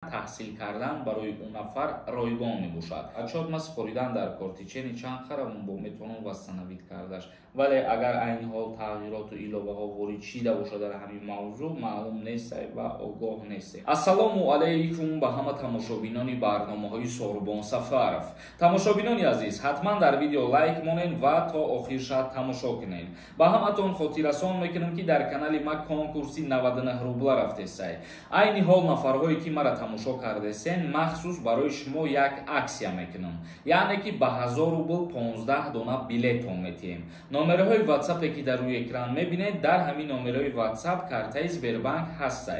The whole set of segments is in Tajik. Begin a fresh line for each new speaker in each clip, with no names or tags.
تحصیل کردن برای اون نفر رایگان می باشد. اچاد ما سپریدن در کورتیچنی چند خرمون با میتونم وستنوید کردش. ولی اگر این حال تغییرات و ایلابه ها وارد شده باشه در همین موضوع معلوم نیست و آگاه نیست. السلام علیکم به همه تماشابینان برنامه‌های سوربن سفارف. تماشابینان عزیز حتما در ویدیو لایک مونین و تا آخرش تماشا کنین. با همتون خاطررسان میکنم که در کانال ما کنکورسی 99 روبل رفته است. این حال نفرهایی که مرا تماشا کرده سن مخصوص برای شما یک اکسیا میکنم. یعنی که به 1000 روبل 15 دونه بلیت میتیم. نمره‌های واتساپی که در روی اکران میبینید در همین نمره‌های واتساپ کارت سبربانک هست.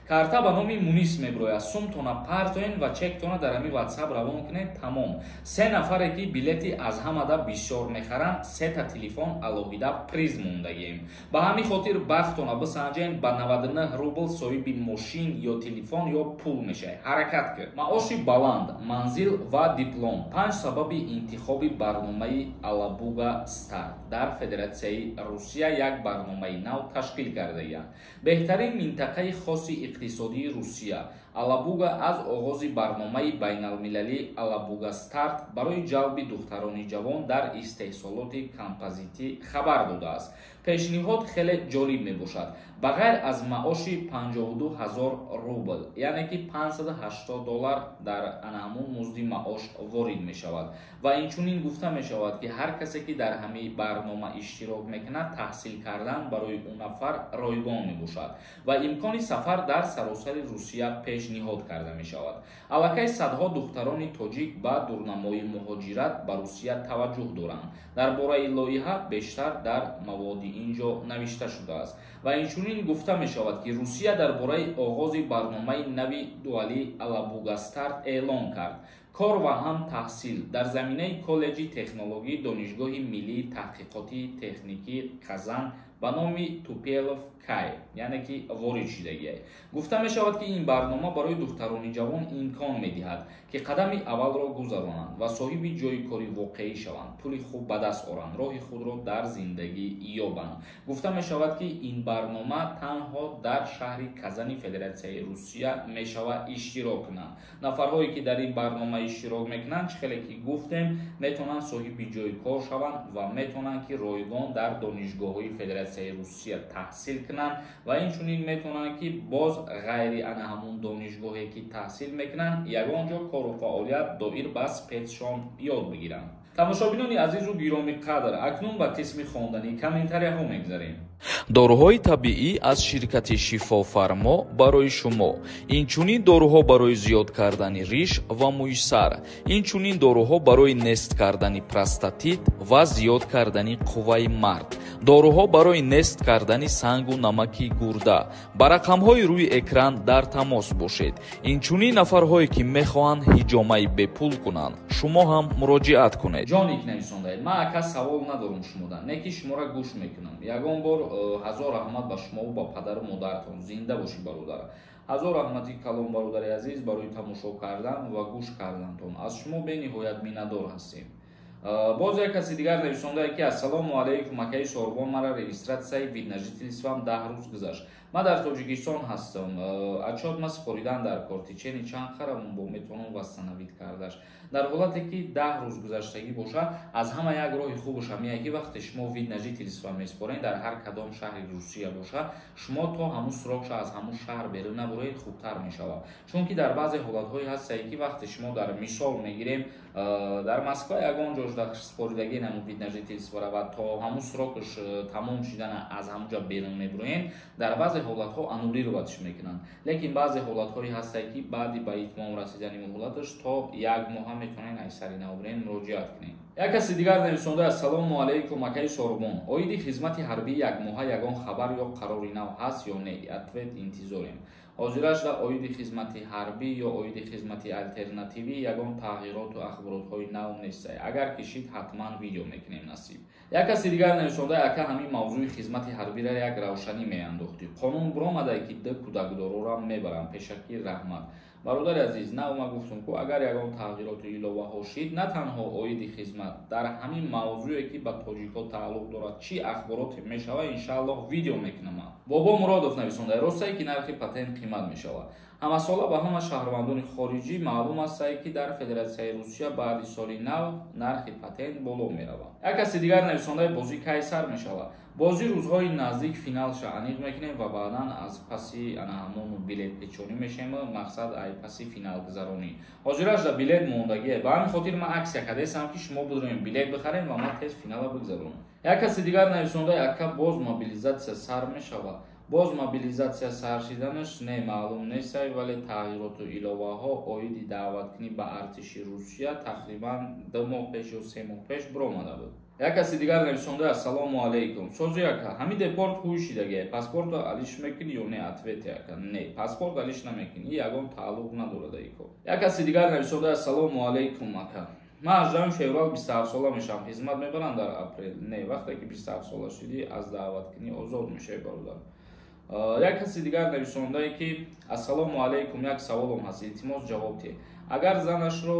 کارت به نام مونیس میبروید. سومتون پارتوین و چکتون در همین واتساپ روان کنید تمام. سه نفری که بلیتی از همه دا بسیار میخرن سه تا تلفن الوهیده پریز مونده‌ایم. به همین خاطر بختون بسنجین با 99 روبل صاحب ماشین یا تلفن یا پول میشه. حرکت کرد. معاش بلند، منزل و دیپلم. 5 سبب انتخاب برنامه الابوگا ستارت در فدراسیون روسیه یک برنامه نو تشکیل کرده است. بهترین منطقه خاص اقتصادی روسیه الابوگا از آغاز برنامه بین المللی الابوگا ستارت برای جلب دختران جوان در استحصالات کمپوزیتی خبر داده است. پیشنهاد خیلی جالب می باشد. بغیر از معاش 52,000 روبل یعنی که 580 دلار در همون مزد معاش وارد می شود و اینچنین گفته می شود که هر کسی که در همین برنامه اشتراک میکند تحصیل کردن برای اون نفر رایگان می باشد و امکان سفر در سراسر روسیه پیشنهاد کرده می شود. الکی صدها دختران تاجیک با دورنمای مهاجرت به روسیه توجه دارند. درباره لایحه بیشتر در مواد اینجا نوشته شده است و اینچنین گفته می شود که روسیه درباره آغاز برنامه نوی دوالی الابوگا ستارت اعلام کرد. کار و هم تحصیل در زمینه کالجی تکنولوژی دانشگاه ملی تحقیقاتی تکنیکی قزان به نام توپیلوف کای یعنی که وارد شدگی. گفته می شود که این برنامه برای دختران جوان امکان می دهد که قدم اول را گذرانند و صاحب جای کاری واقعی شوند، پول خوب به دست آورند، راه خود را در زندگی یابند. گفته می شود که این برنامه تنها در شهر کازان فدراسیون روسیه می شود اشتراک کنند. نفرهایی که در این برنامه اشتراک میکنند خیلی که گفتیم میتونن صاحب جای کار شوند و میتونن که رایگان در دانشگاه‌های فدراسیون روسیه تحصیل کنند و اینچنین میتونن که باز غیر همون دانشگاهی که تحصیل میکنن یگانجا کار و فعالیت دایر بس پیتشان یاد بگیرن. تماشابینان عزیز و گرامی قدر اکنون به قسم خواندنی کامنتاری ها میگذاریم.
доруҳои табиӣ аз ширкати шифофармо барои шумо. Инчунин доруҳо барои зиёд кардани риш ва мӯйсар. Инчунин доруҳо барои нест кардани простатит ва зиёд кардани қувваи мард. доруҳо барои нест кардани сангу намаки гурда. ба рақамҳои рӯи экран дар тамос бошед. Инчунин нафарҳое ки мехоҳанд ҳиҷомаи бепул кунанд, шумо ҳам муроҷиат кунед.
ҷоник нависондаед. Ман ака савол надорам шумодан. Неки шуморо гӯш мекунам. Ягон бор ҳазор раҳмат ба шумо ва ба падару модаратон. Зинда бошед бародар. ҳазор раҳмати калон бародари азиз барои тамошо кардан ва гӯш кардантон. Аз шумо бениҳоят миннатдор ҳастем. боз як каси дигар нависондае ки ассалому алайкум акаи сорбон мара регистратсияи вид на жительствам 10 рӯз гузашт. Ман дар Тоҷикистон ҳастам. Отчёт ма супоридан дар кортичени чанд харамон бо метавонам вастанавид кардаш. Дар ҳолате ки 10 рӯз гузаштагӣ бошад аз ҳама як роҳи хубаш ҳамине ки вақте шумо вид на жительство месупоред дар ҳар кадом шаҳри Русия бошад шумо то ҳамун срокша аз ҳамун шаҳр берун набуред хубтар мешавад. Чунки дар баъзе ҳолатҳои ҳастае ки вақте шумо дар мисол мегирем дар Москва ягон ҷош супоридагӣ намуд вид на жительство ва то ҳамун срокаш тамом шудана аз ҳамунҷа берун мебуроед дар баъзе ҳолатҳо аннулироватш мекунанд. Лекин баъзе ҳолатҳои ҳастае ки баъди ба итмом расидани муҳлаташ то як моҳа метавонед айсари навбурен муроҷиат кунед. як каси дигар нависонда ассалому алайкум акаи сорбон. Оиди хизмати ҳарбӣ як моҳа ягон хабар ё қарори нав ҳаст ё не? Ответ интизорем. ҳозираш дар оиди хизмати ҳарбӣ ё оиди хизмати алтернативӣ ягон тағйироту ахборотҳои нав нест. агар кишид ҳатман видео мекунем насиб. як каси дигар нависонда ака ҳамин мавзӯи хизмати ҳарбиро як равшанӣ меандохтӣ. қонун биромадае ки ду кӯдакдорора мебаранд. пешакӣ раҳмат. бародари азиз навма гуфтум ки агар ягон тағйироту иловаҳо шид на танҳо оиди хизмат дар ҳамин мавзӯе ки ба тоҷикҳо тааллуқ дорад чӣ ахбороте мешавад иншааллоҳ видео мекунам. бобо муродов нависонда ростае ки нархи патент қимат мешавад. ҳамасола ба ҳама шаҳрвандони хориҷӣ маълум аст ки дар Федератсияи Русия баъди соли нав нархи патент боло меравад. Як каси дигар нависондаи бозӣ кай сар мешавад. Бозӣ рӯзҳои наздик финалша аниқ мекунем ва баъдан аз паси ҳамон билет печонӣ мешем. Мақсад ай паси финал гузаронӣ. Ҳозираш да билет мондагие. Ба ҳамин хотир ман аксия кардем ки шумо бидонем билет бихарем ва ман тез финала бигзаронам. Як каси дигар нависондаи ака боз мобилизатсия сар мешавад. Боз мобилизатсия сар шиданаш не маълум нест, вале тағйироту иловаҳо оиди даъваткунӣ ба артиши Русия тақрибан 2 моҳ пеш ё 3 моҳ пеш биромада буд. Як каси дигар нависонда ассалому алейкум. Созу яка ҳами депорт ҳуй шидагие. Паспорту алиш мекунӣ ё не? Ответ яка. Не, паспорт алиш намекунӣ. Ягон тааллуқ надорад ико. Як каси дигар нависонда ассалому алейкум ака. Ман 18 феврал 27 сола мешам. Хизмат мебарам дар апрел. Не, вақте ки 27 сола шуди аз даъваткунӣ озод мешавӣ бародар. Як каси дигар нависондае ки ассалому алейкум, як саволом ҳаст, илтимос ҷавоб диҳ. Агар занашро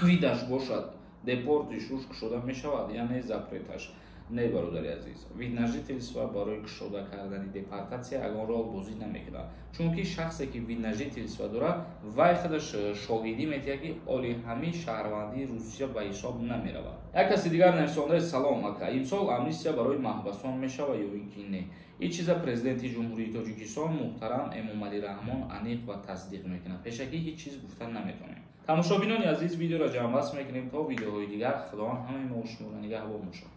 видаш бошад, депорти шушк шуда мешавад я не запреташ? Не, бародари азиз. Вид на жительство барои кушода кардани депортатсия ягон рол бозӣ намекунад. Чунки шахсе ки вид на жительство дорад, вай худаш шоҳидӣ метиҳад ки оли ҳами шаҳрвандии Русия ба ҳисоб намеравад. Як каси дигар нависондаи салом ака. Имсол амнистия барои маҳбасон мешавад ё ин ки не? Ин чиза президенти ҷумҳурии Тоҷикистон муҳтарам Эмомалӣ Раҳмон аниқ ва тасдиқ мекунад. Пешакӣ ҳеҷ чиз гуфта наметавонем. Тамошобинони азиз, видеоро ҷамъбаст мекунем то видеоҳои дигар. Худованд ҳамаи мо шуморо нигаҳбон бошад.